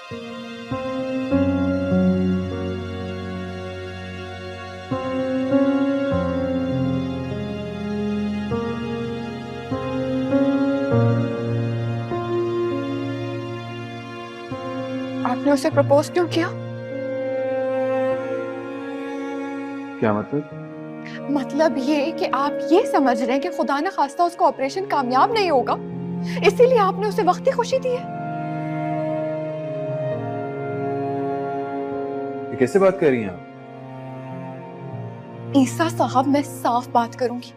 आपने उसे प्रपोज क्यों किया? क्या मतलब? मतलब ये कि आप ये समझ रहे हैं कि खुदा न खास्ता उसका ऑपरेशन कामयाब नहीं होगा, इसीलिए आपने उसे वक्ती खुशी दी है। ये कैसे बात कर रही हैं आप? ईसा साहब, मैं साफ बात करूंगी।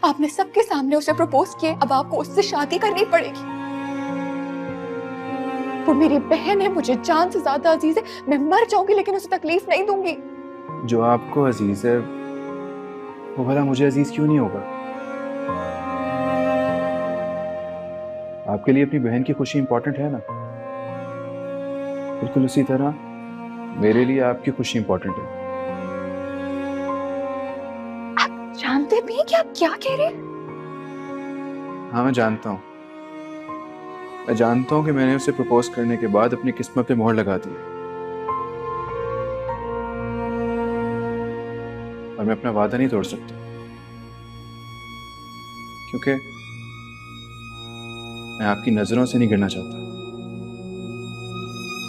आपने सबके सामने उसे प्रपोज किए, अब आपको उससे शादी करनी पड़ेगी। वो मेरी बहन है, मुझे जान से ज्यादा अजीज है। मैं मर जाऊंगी लेकिन उसे तकलीफ नहीं दूंगी। जो आपको अजीज है वो भला मुझे अजीज क्यों नहीं होगा? आपके लिए अपनी बहन की खुशी इंपॉर्टेंट है ना? बिल्कुल उसी तरह मेरे लिए आपकी खुशी इंपॉर्टेंट है। आप जानते भी हैं कि आप क्या कह रहे हैं? हाँ, मैं जानता हूँ। मैं जानता हूँ कि मैंने उसे प्रपोज करने के बाद अपनी किस्मत पे मोहर लगा दी है। और मैं अपना वादा नहीं तोड़ सकता, क्योंकि मैं आपकी नजरों से नहीं गिरना चाहता।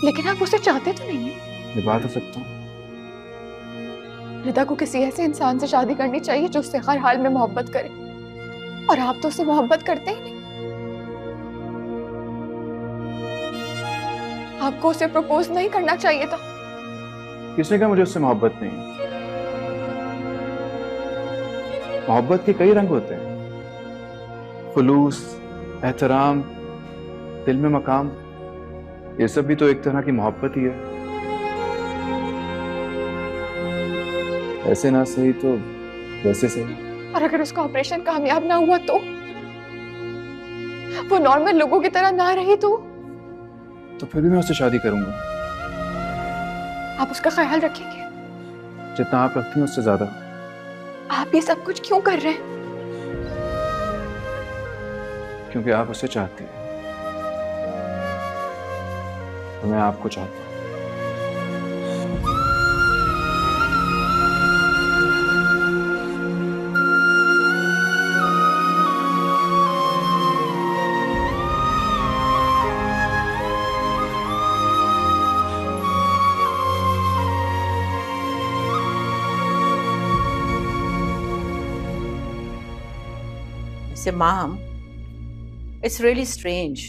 लेकिन आप उसे चाहते तो नहीं है। निभा तो सकता हूँ। रिदा को किसी ऐसे इंसान से शादी करनी चाहिए जो उससे हर हाल में मोहब्बत करे, और आप तो उससे मोहब्बत करते ही नहीं। आपको उसे प्रपोज नहीं करना चाहिए था। किसने कहा मुझे उससे मोहब्बत नहीं है? मोहब्बत के कई रंग होते हैं। खुलूस, एहतराम, दिल में मकाम, ये सब भी तो एक तरह की मोहब्बत ही है। ऐसे ना सही तो वैसे सही। और अगर उसका ऑपरेशन कामयाब ना हुआ तो, वो नॉर्मल लोगों की तरह ना रही तो फिर भी मैं उससे शादी करूंगा। आप उसका ख्याल रखेंगे? जितना आप रखती हैं उससे ज्यादा। आप ये सब कुछ क्यों कर रहे हैं? क्योंकि आप उसे चाहती हैं और मैं आपको चाहता हूँ। माम, इट्स रियली स्ट्रेंज।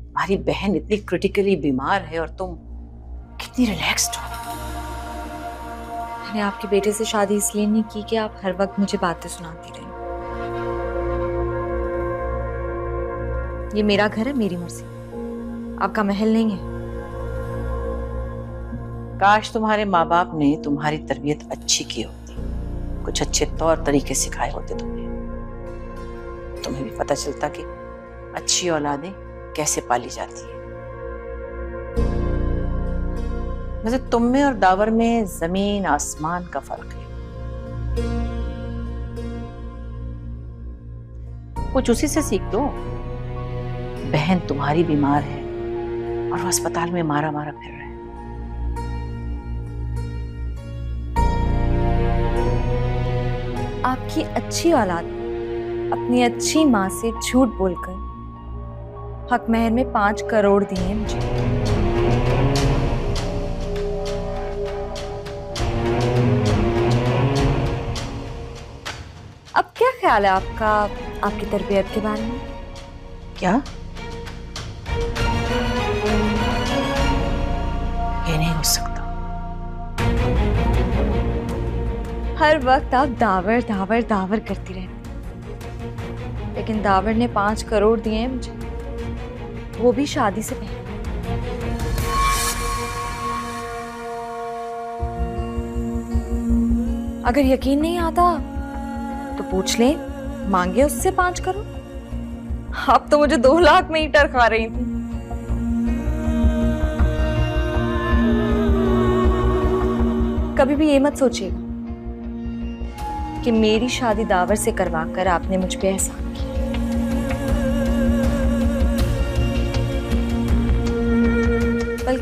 हमारी बहन इतनी क्रिटिकली बीमार है और तुम कितनी रिलैक्स्ड हो। मैंने आपके बेटे से शादी इसलिए नहीं की कि आप हर वक्त मुझे बातें सुनाती रही। ये मेरा घर है, मेरी मर्जी, आपका महल नहीं है। काश तुम्हारे माँ बाप ने तुम्हारी तरबियत अच्छी की होती, कुछ अच्छे तौर तरीके सिखाए होते तुम्हें भी पता चलता कि अच्छी औलादें कैसे पाली जाती है। वैसे तुम में और दावर में जमीन आसमान का फर्क है। कुछ उसी से सीख लो। बहन तुम्हारी बीमार है और वो अस्पताल में मारा मारा फिर रहे हैं। आपकी अच्छी औलाद अपनी अच्छी माँ से झूठ बोलकर हक महर में 5 करोड़ दिए मुझे। अब क्या ख्याल है आपका आपकी तरबियत के बारे में? क्या? ये नहीं हो सकता। हर वक्त आप दावर दावर दावर करती रहती, लेकिन दावर ने 5 करोड़ दिए हैं मुझे, वो भी शादी से पहले। अगर यकीन नहीं आता तो पूछ ले, मांगे उससे 5 करोड़। आप तो मुझे 2 लाख में ही टरखा रही थी। कभी भी ये मत सोचिएगा कि मेरी शादी दावर से करवाकर आपने मुझ पे एहसान किया।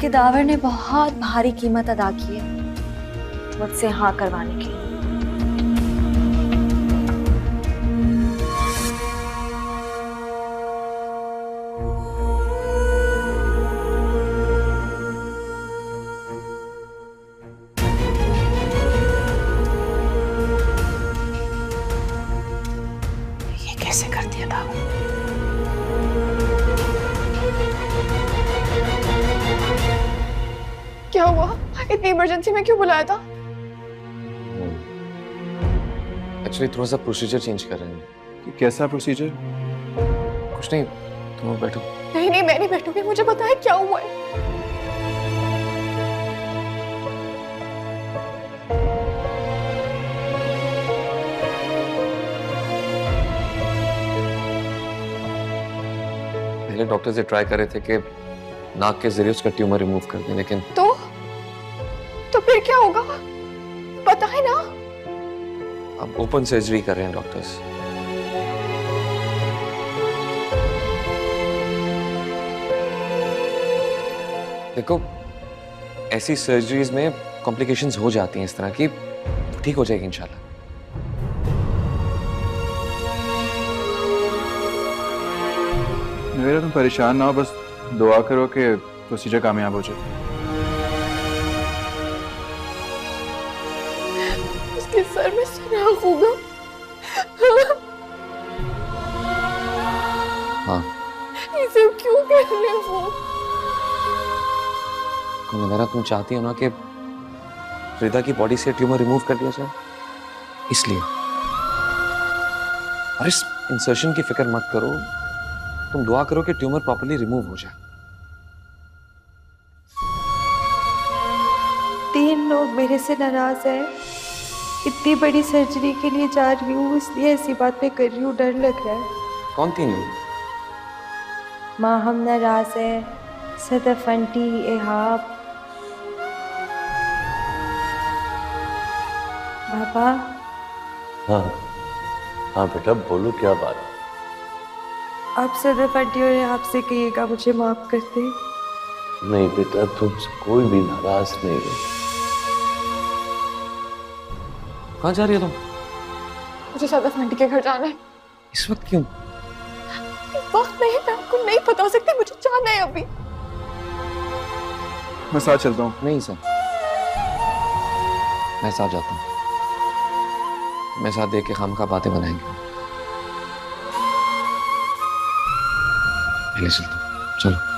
कि दावर ने बहुत भारी कीमत अदा की है मुझसे हाँ करवाने के लिए। ये कैसे कर दिया दावर? क्या हुआ? इतनी इमरजेंसी में क्यों बुलाया था? एक्चुअली थोड़ा सा प्रोसीजर चेंज कर रहे हैं। कैसा प्रोसीजर? कुछ नहीं, तुम बैठो। नहीं नहीं, मैं नहीं बैठूंगी, मुझे पता है क्या हुआ है। पहले डॉक्टर से ट्राई कर रहे थे कि नाक के जरिए उसका ट्यूमर रिमूव कर दें, लेकिन तो फिर क्या होगा? पता है ना? अब ओपन सर्जरी कर रहे हैं डॉक्टर्स। देखो, ऐसी सर्जरीज में कॉम्प्लिकेशंस हो जाती हैं इस तरह की, ठीक हो जाएगी इंशाल्लाह। मेरा तुम परेशान ना हो, बस दुआ करो कि प्रोसीजर कामयाब हो जाए। उसके सर में सुराख होगा। हाँ, ये सब क्यों कर रहे हो? मेरा तुम चाहती हो ना कि फ्रीदा की बॉडी से ट्यूमर रिमूव कर दिया जाए, इसलिए। और इस इंसर्शन की फिक्र मत करो, तुम दुआ करो कि ट्यूमर प्रॉपर्ली रिमूव हो जाए। 3 लोग मेरे से नाराज हैं। इतनी बड़ी सर्जरी के लिए जा रही हूँ, इसलिए ऐसी बातें कर रही हूँ, डर लग रहा है। कौन 3 लोग? माँ हम नाराज है, सदफ आंटी, एहाब, पापा। हाँ हाँ बेटा, बोलो क्या बात? आप सदफ आंटी और एहाब से कहिएगा मुझे माफ कर दे। नहीं बेटा, तुमसे कोई भी नाराज नहीं है। कहाँ जा रही हो तुम? मुझे सदफ आंटी के घर जाना है। इस वक्त क्यों? वक्त नहीं, मैं आपको नहीं बता सकती, मुझे जाना है अभी। मैं साथ चलता हूँ। नहीं सर, मैं साथ जाता हूँ। मैं साथ देख के खामखा बातें बनाएंगे। पहले चलता हूँ, चलो।